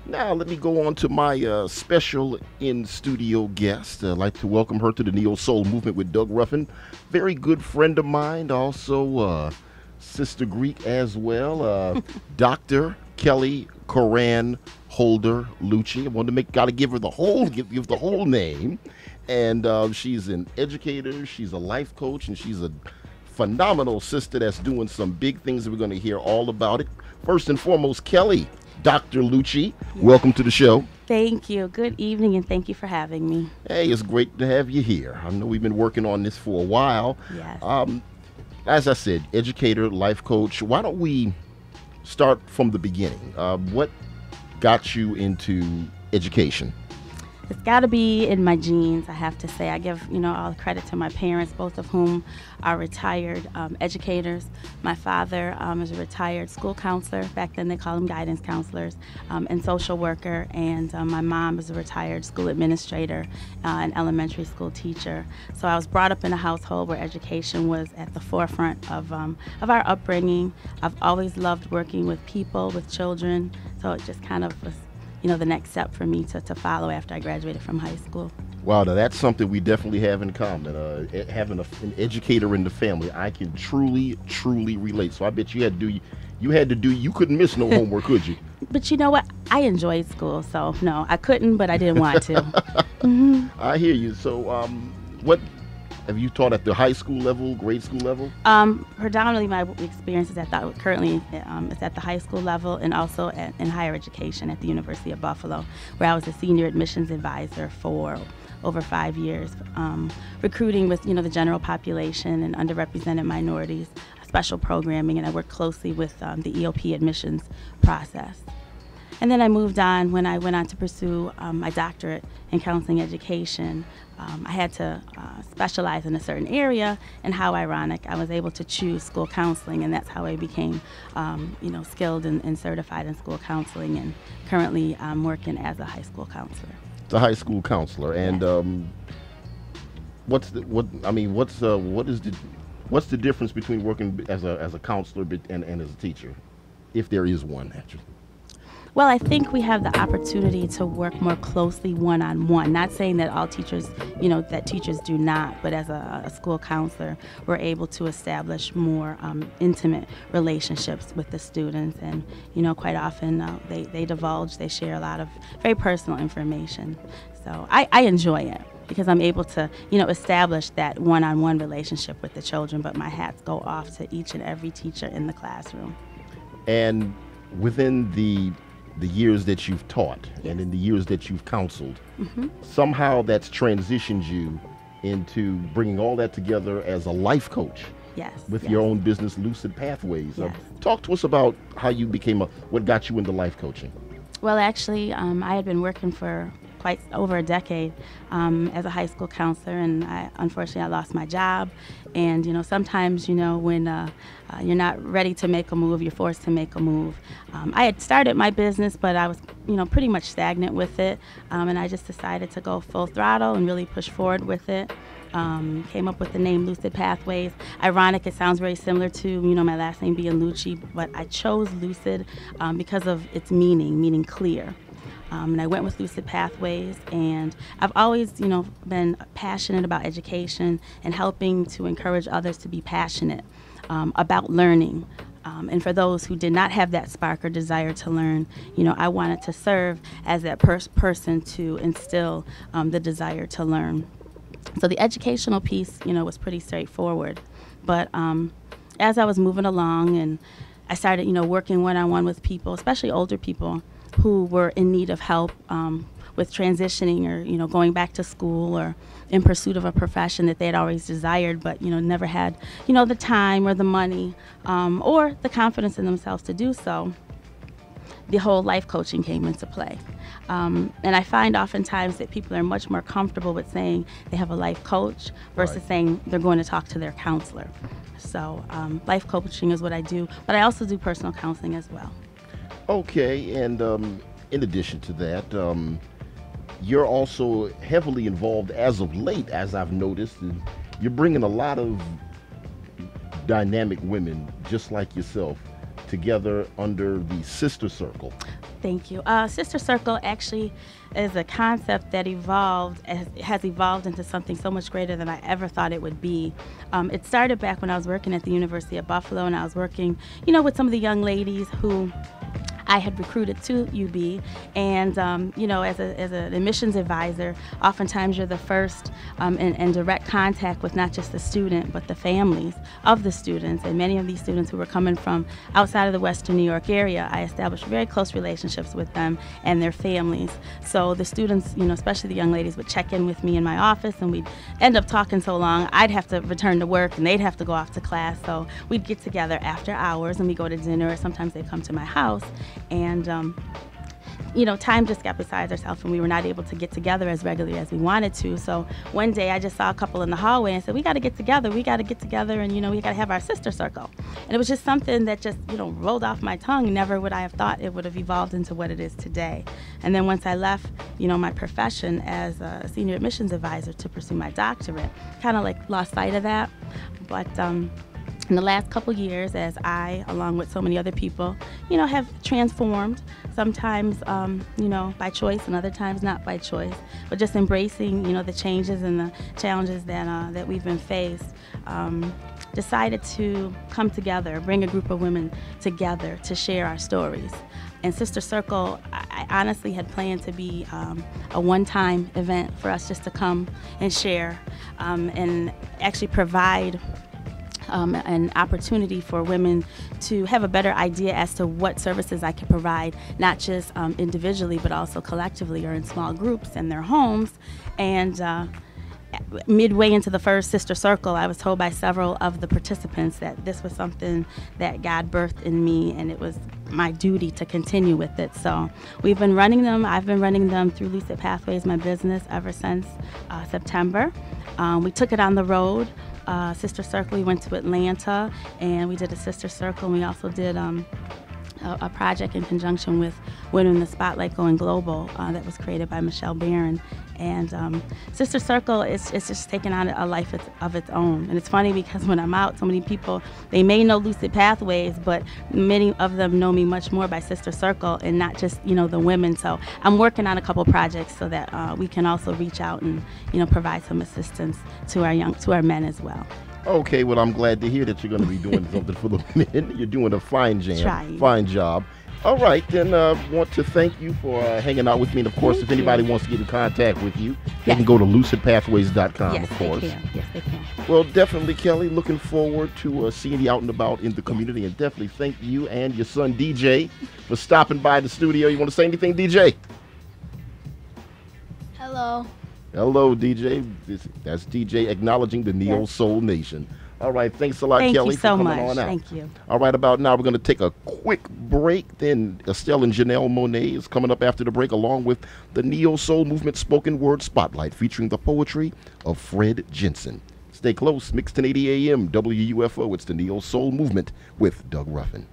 Now, let me go on to my special in-studio guest. I'd like to welcome her to the Neo Soul Movement with Doug Ruffin. Very good friend of mine, also Sister Greek as well, Dr. Keli-Koran Holder-Luchey. I wanted to gotta give her the whole, give the whole name. And she's an educator, she's a life coach, and she's a phenomenal sister that's doing some big things that we're going to hear all about it. First and foremost, Kelly, Dr. Luchey, welcome to the show. Thank you. Good evening, and thank you for having me. Hey, it's great to have you here. I know we've been working on this for a while. Yes. As I said, educator, life coach. Why don't we start from the beginning? What got you into education? It's got to be in my genes, I have to say. I give, all the credit to my parents, both of whom are retired educators. My father is a retired school counselor. Back then they called them guidance counselors, and social worker. And my mom is a retired school administrator, an elementary school teacher. So I was brought up in a household where education was at the forefront of our upbringing. I've always loved working with people, with children. So it just kind of was the next step for me to follow after I graduated from high school. Wow, now that's something we definitely have in common. Having an educator in the family, I can truly relate. So I bet you you couldn't miss no homework, could you? But you know what? I enjoyed school, so no, I couldn't, but I didn't want to. I hear you. So what have you taught at the high school level, grade school level? Predominantly my experience is currently it's at the high school level, and also in higher education at the University of Buffalo, where I was a senior admissions advisor for over 5 years, recruiting with the general population and underrepresented minorities, special programming, and I worked closely with the EOP admissions process. And then I moved on when I went on to pursue my doctorate in counseling education. I had to specialize in a certain area, and how ironic, I was able to choose school counseling, and that's how I became, skilled and certified in school counseling, and currently I'm working as a high school counselor. The high school counselor, and yes. what's the difference between working as a counselor and as a teacher, if there is one actually? Well, I think we have the opportunity to work more closely one-on-one. Not saying that all teachers, that teachers do not, but as a school counselor, we're able to establish more intimate relationships with the students. And, quite often they divulge, they share a lot of very personal information. So I enjoy it because I'm able to, establish that one-on-one relationship with the children, but my hats go off to each and every teacher in the classroom. And within the years that you've taught, yes, and in the years that you've counseled, somehow that's transitioned you into bringing all that together as a life coach. Yes. With yes. your own business, Lucid Pathways. Yes. Talk to us about how you became what got you into life coaching. Well, actually, I had been working for quite over a decade as a high school counselor, and unfortunately I lost my job. And sometimes when you're not ready to make a move, you're forced to make a move. I had started my business, but I was pretty much stagnant with it, and I just decided to go full throttle and really push forward with it. Came up with the name Lucid Pathways. Ironic, it sounds very similar to my last name being Luchey, but I chose Lucid because of its meaning clear. And I went with Lucid Pathways, and I've always, been passionate about education and helping to encourage others to be passionate about learning. And for those who did not have that spark or desire to learn, I wanted to serve as that person to instill the desire to learn. So the educational piece, was pretty straightforward. But as I was moving along and I started, working one-on-one with people, especially older people, who were in need of help with transitioning or going back to school or in pursuit of a profession that they had always desired, but never had the time or the money or the confidence in themselves to do so. The whole life coaching came into play. And I find oftentimes that people are much more comfortable with saying they have a life coach versus Right. saying they're going to talk to their counselor. So life coaching is what I do, but I also do personal counseling as well. Okay, and in addition to that, you're also heavily involved as of late, as I've noticed, and you're bringing a lot of dynamic women just like yourself together under the sister circle. Thank you. Sister Circle actually is a concept that has evolved into something so much greater than I ever thought it would be. It started back when I was working at the University of Buffalo, and I was working, with some of the young ladies who I had recruited to UB, and as an admissions advisor, oftentimes you're the first in direct contact with not just the student but the families of the students. And many of these students who were coming from outside of the Western New York area, I established very close relationships with them and their families. So the students, especially the young ladies, would check in with me in my office, and we'd end up talking so long I'd have to return to work and they'd have to go off to class. So we'd get together after hours and we go to dinner, or sometimes they'd come to my house. And time just got besides ourselves, and we were not able to get together as regularly as we wanted to. So one day I just saw a couple in the hallway and said, we got to get together, and we got to have our sister circle. And it was just something that just rolled off my tongue. Never would I have thought it would have evolved into what it is today. And then once I left my profession as a senior admissions advisor to pursue my doctorate, kind of lost sight of that. But in the last couple years, as I, along with so many other people, have transformed, sometimes, by choice and other times not by choice, but just embracing, the changes and the challenges that we've been faced, decided to come together, bring a group of women together to share our stories. And Sister Circle, I honestly had planned to be a one-time event for us just to come and share and actually provide an opportunity for women to have a better idea as to what services I can provide, not just individually, but also collectively or in small groups in their homes. And midway into the first Sister Circle, I was told by several of the participants that this was something that God birthed in me, and it was my duty to continue with it. So we've been running them. I've been running them through Lucid Pathways, my business, ever since September. We took it on the road. Sister Circle, we went to Atlanta and we did a Sister Circle, and we also did a project in conjunction with Women in the Spotlight Going Global that was created by Michelle Barron. And Sister Circle is just taking on a life of its own. And it's funny because when I'm out, so many people, they may know Lucid Pathways, but many of them know me much more by Sister Circle and not just, the women. So I'm working on a couple projects so that we can also reach out and, provide some assistance to our men as well. Okay, well, I'm glad to hear that you're going to be doing something for the men. You're doing a fine job. All right, then want to thank you for hanging out with me. And, of course, if anybody wants to get in contact with you, they can go to lucidpathways.com, of course. Yes, they can. Well, definitely, Kelly, looking forward to seeing you out and about in the community. And definitely thank you and your son, DJ, for stopping by the studio. You want to say anything, DJ? Hello. Hello, DJ. That's DJ acknowledging the Neo Soul Nation. All right, thanks a lot, Kelly, Thank you so for coming much. on out. Thank you. All right, about now we're going to take a quick break. Then Estelle and Janelle Monet is coming up after the break, along with the Neo Soul Movement Spoken Word Spotlight, featuring the poetry of Fred Jensen. Stay close. Mix 1080 AM, WUFO. It's the Neo Soul Movement with Doug Ruffin.